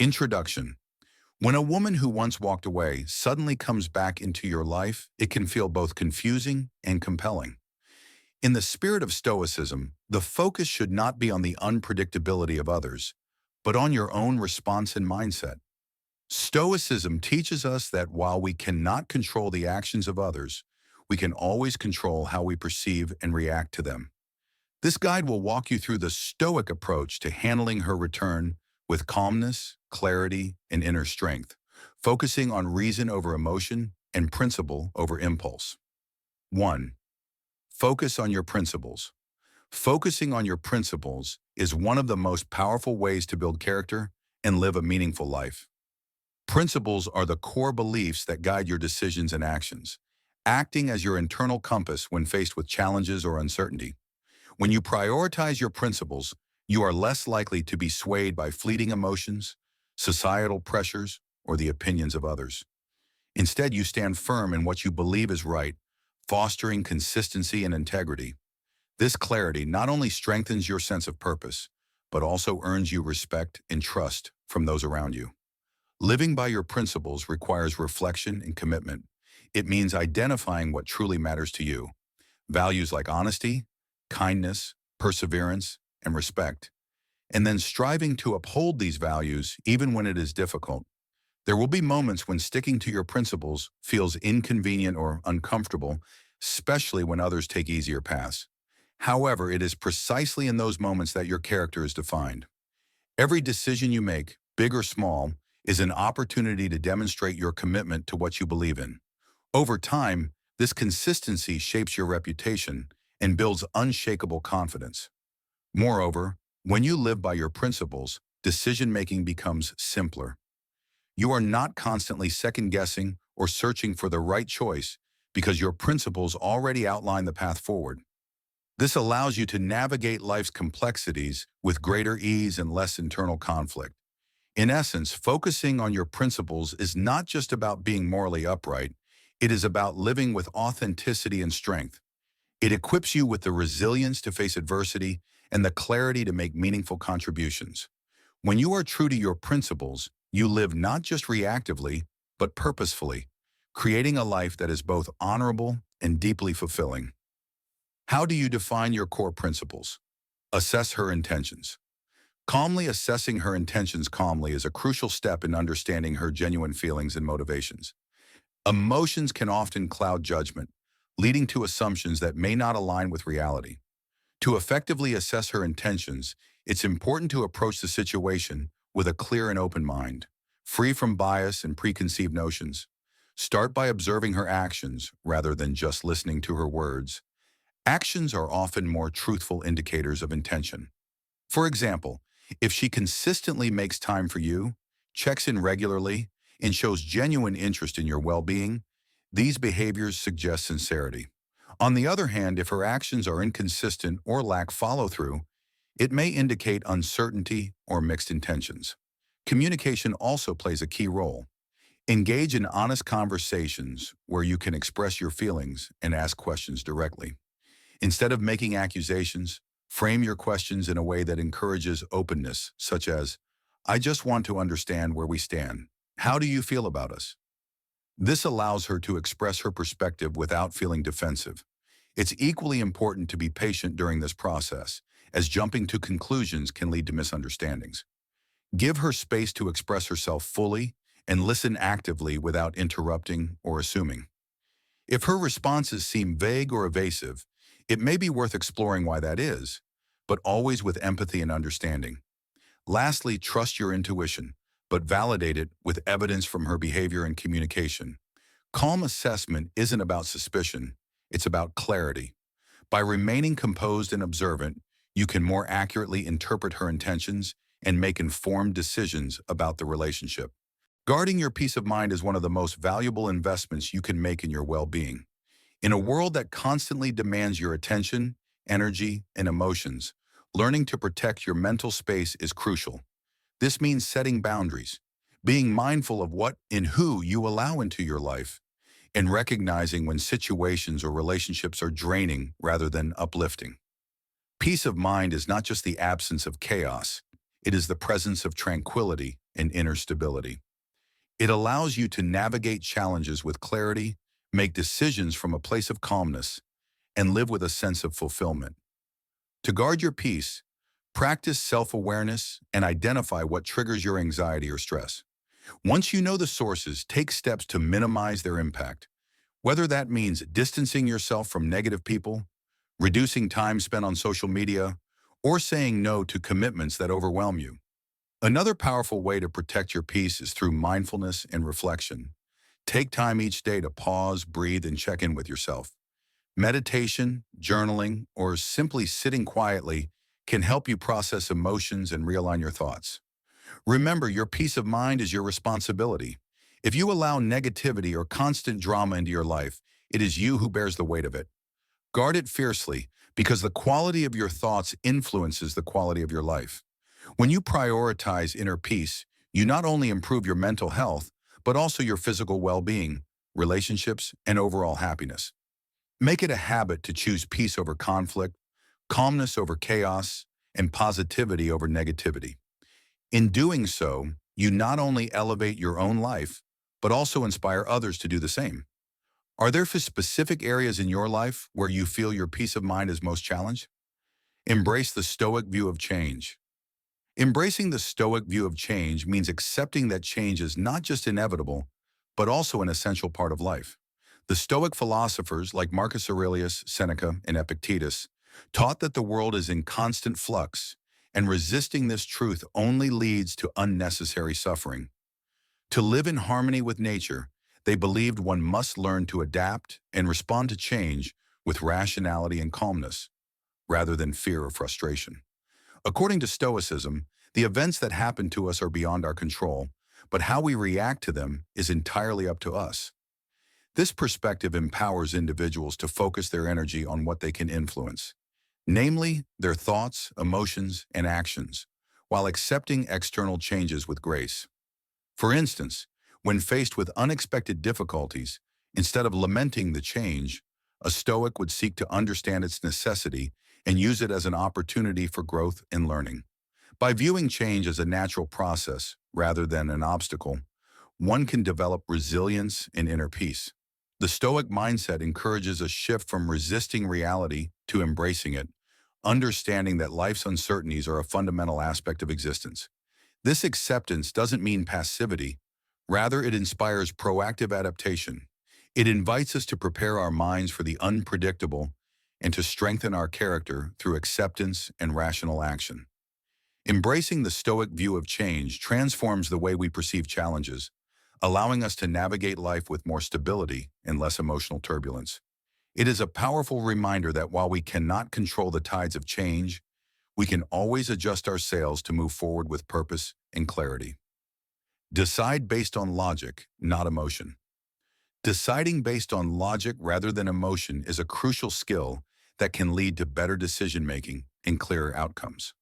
Introduction. When a woman who once walked away suddenly comes back into your life, it can feel both confusing and compelling. In the spirit of Stoicism, the focus should not be on the unpredictability of others, but on your own response and mindset. Stoicism teaches us that while we cannot control the actions of others, we can always control how we perceive and react to them. This guide will walk you through the Stoic approach to handling her return with calmness, clarity, and inner strength, focusing on reason over emotion and principle over impulse. 1. Focus on your principles. Focusing on your principles is one of the most powerful ways to build character and live a meaningful life. Principles are the core beliefs that guide your decisions and actions, acting as your internal compass when faced with challenges or uncertainty. When you prioritize your principles, you are less likely to be swayed by fleeting emotions, societal pressures, or the opinions of others. Instead, you stand firm in what you believe is right, fostering consistency and integrity. This clarity not only strengthens your sense of purpose, but also earns you respect and trust from those around you. Living by your principles requires reflection and commitment. It means identifying what truly matters to you. Values like honesty, kindness, perseverance, and respect, and then striving to uphold these values even when it is difficult. There will be moments when sticking to your principles feels inconvenient or uncomfortable, especially when others take easier paths. However, it is precisely in those moments that your character is defined. Every decision you make, big or small, is an opportunity to demonstrate your commitment to what you believe in. Over time, this consistency shapes your reputation and builds unshakable confidence. Moreover, when you live by your principles, decision-making becomes simpler. You are not constantly second-guessing or searching for the right choice because your principles already outline the path forward. This allows you to navigate life's complexities with greater ease and less internal conflict. In essence, focusing on your principles is not just about being morally upright, it is about living with authenticity and strength. It equips you with the resilience to face adversity and the clarity to make meaningful contributions. When you are true to your principles, you live not just reactively, but purposefully, creating a life that is both honorable and deeply fulfilling. How do you define your core principles? Assess her intentions. Calmly assessing her intentions calmly is a crucial step in understanding her genuine feelings and motivations. Emotions can often cloud judgment, leading to assumptions that may not align with reality. To effectively assess her intentions, it's important to approach the situation with a clear and open mind, free from bias and preconceived notions. Start by observing her actions rather than just listening to her words. Actions are often more truthful indicators of intention. For example, if she consistently makes time for you, checks in regularly, and shows genuine interest in your well-being, these behaviors suggest sincerity. On the other hand, if her actions are inconsistent or lack follow-through, it may indicate uncertainty or mixed intentions. Communication also plays a key role. Engage in honest conversations where you can express your feelings and ask questions directly. Instead of making accusations, frame your questions in a way that encourages openness, such as, "I just want to understand where we stand. How do you feel about us?" This allows her to express her perspective without feeling defensive. It's equally important to be patient during this process, as jumping to conclusions can lead to misunderstandings. Give her space to express herself fully and listen actively without interrupting or assuming. If her responses seem vague or evasive, it may be worth exploring why that is, but always with empathy and understanding. Lastly, trust your intuition, but validate it with evidence from her behavior and communication. Calm assessment isn't about suspicion, it's about clarity. By remaining composed and observant, you can more accurately interpret her intentions and make informed decisions about the relationship. Guarding your peace of mind is one of the most valuable investments you can make in your well-being. In a world that constantly demands your attention, energy, and emotions, learning to protect your mental space is crucial. This means setting boundaries, being mindful of what and who you allow into your life, and recognizing when situations or relationships are draining rather than uplifting. Peace of mind is not just the absence of chaos, It is the presence of tranquility and inner stability. It allows you to navigate challenges with clarity, make decisions from a place of calmness, and live with a sense of fulfillment. To guard your peace, practice self-awareness and identify what triggers your anxiety or stress. Once you know the sources, take steps to minimize their impact. Whether that means distancing yourself from negative people, reducing time spent on social media, or saying no to commitments that overwhelm you. Another powerful way to protect your peace is through mindfulness and reflection. Take time each day to pause, breathe, and check in with yourself. Meditation, journaling, or simply sitting quietly can help you process emotions and realign your thoughts. Remember, your peace of mind is your responsibility. If you allow negativity or constant drama into your life, it is you who bears the weight of it. Guard it fiercely, because the quality of your thoughts influences the quality of your life. When you prioritize inner peace, you not only improve your mental health, but also your physical well-being, relationships, and overall happiness. Make it a habit to choose peace over conflict, calmness over chaos, and positivity over negativity. In doing so, you not only elevate your own life, but also inspire others to do the same. Are there specific areas in your life where you feel your peace of mind is most challenged? Embrace the Stoic view of change. Embracing the Stoic view of change means accepting that change is not just inevitable, but also an essential part of life. The Stoic philosophers like Marcus Aurelius, Seneca, and Epictetus taught that the world is in constant flux, and resisting this truth only leads to unnecessary suffering. To live in harmony with nature, they believed one must learn to adapt and respond to change with rationality and calmness, rather than fear or frustration. According to Stoicism, the events that happen to us are beyond our control, but how we react to them is entirely up to us. This perspective empowers individuals to focus their energy on what they can influence, namely their thoughts, emotions, and actions, while accepting external changes with grace. For instance, when faced with unexpected difficulties, instead of lamenting the change, a Stoic would seek to understand its necessity and use it as an opportunity for growth and learning. By viewing change as a natural process rather than an obstacle, one can develop resilience and inner peace. The Stoic mindset encourages a shift from resisting reality to embracing it, understanding that life's uncertainties are a fundamental aspect of existence. This acceptance doesn't mean passivity. Rather, it inspires proactive adaptation. It invites us to prepare our minds for the unpredictable and to strengthen our character through acceptance and rational action. Embracing the Stoic view of change transforms the way we perceive challenges, allowing us to navigate life with more stability and less emotional turbulence. It is a powerful reminder that while we cannot control the tides of change, we can always adjust our sails to move forward with purpose and clarity. Decide based on logic, not emotion. Deciding based on logic rather than emotion is a crucial skill that can lead to better decision-making and clearer outcomes.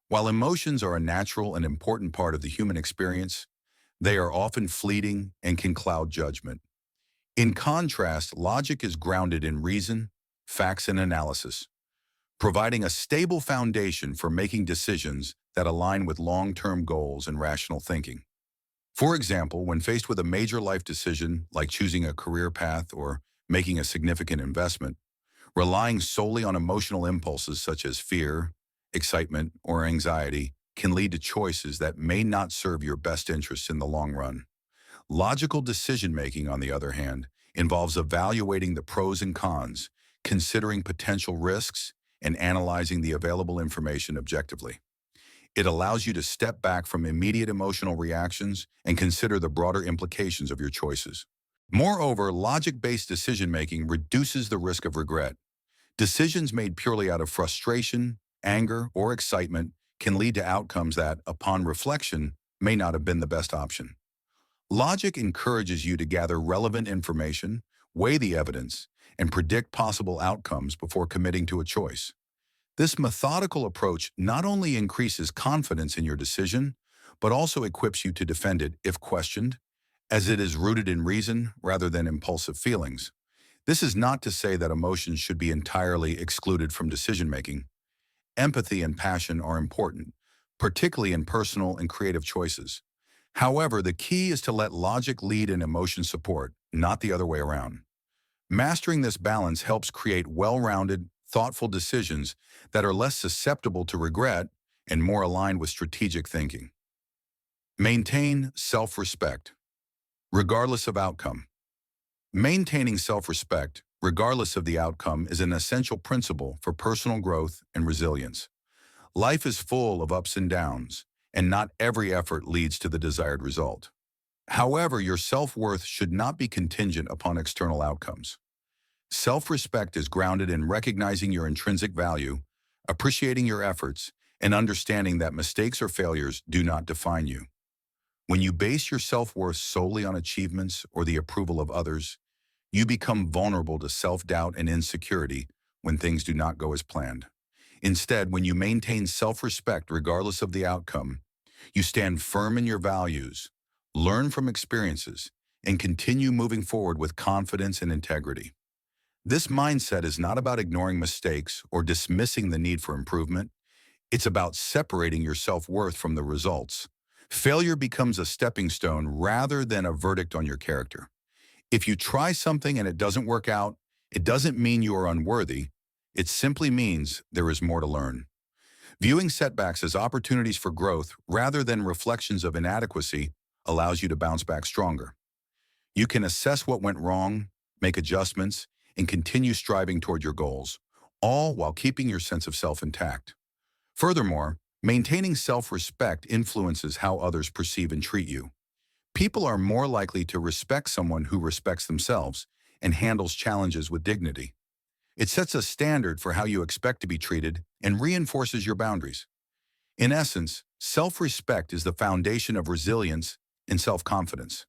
While emotions are a natural and important part of the human experience, they are often fleeting and can cloud judgment. In contrast, logic is grounded in reason, facts, and analysis, providing a stable foundation for making decisions that align with long-term goals and rational thinking. For example, when faced with a major life decision like choosing a career path or making a significant investment, relying solely on emotional impulses such as fear, excitement, or anxiety can lead to choices that may not serve your best interests in the long run. Logical decision-making, on the other hand, involves evaluating the pros and cons, considering potential risks, and analyzing the available information objectively. It allows you to step back from immediate emotional reactions and consider the broader implications of your choices. Moreover, logic-based decision-making reduces the risk of regret. Decisions made purely out of frustration, anger, or excitement can lead to outcomes that, upon reflection, may not have been the best option. Logic encourages you to gather relevant information, weigh the evidence, and predict possible outcomes before committing to a choice. This methodical approach not only increases confidence in your decision, but also equips you to defend it if questioned, as it is rooted in reason rather than impulsive feelings. This is not to say that emotions should be entirely excluded from decision-making. Empathy and passion are important, particularly in personal and creative choices. However, the key is to let logic lead and emotion support, not the other way around. Mastering this balance helps create well-rounded, thoughtful decisions that are less susceptible to regret and more aligned with strategic thinking. Maintain self-respect, regardless of outcome. Maintaining self-respect, regardless of the outcome, is an essential principle for personal growth and resilience. Life is full of ups and downs, and not every effort leads to the desired result. However, your self-worth should not be contingent upon external outcomes. Self-respect is grounded in recognizing your intrinsic value, appreciating your efforts, and understanding that mistakes or failures do not define you. When you base your self-worth solely on achievements or the approval of others, you become vulnerable to self-doubt and insecurity when things do not go as planned. Instead, when you maintain self-respect regardless of the outcome, you stand firm in your values, learn from experiences, and continue moving forward with confidence and integrity. This mindset is not about ignoring mistakes or dismissing the need for improvement. It's about separating your self-worth from the results. Failure becomes a stepping stone rather than a verdict on your character. If you try something and it doesn't work out, it doesn't mean you are unworthy. It simply means there is more to learn. Viewing setbacks as opportunities for growth rather than reflections of inadequacy allows you to bounce back stronger. You can assess what went wrong, make adjustments, and continue striving toward your goals, all while keeping your sense of self intact. Furthermore, maintaining self-respect influences how others perceive and treat you. People are more likely to respect someone who respects themselves and handles challenges with dignity. It sets a standard for how you expect to be treated and reinforces your boundaries. In essence, self-respect is the foundation of resilience and self-confidence.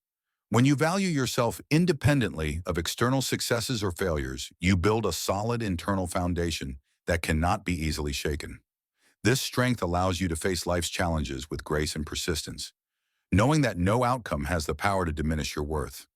When you value yourself independently of external successes or failures, you build a solid internal foundation that cannot be easily shaken. This strength allows you to face life's challenges with grace and persistence, knowing that no outcome has the power to diminish your worth.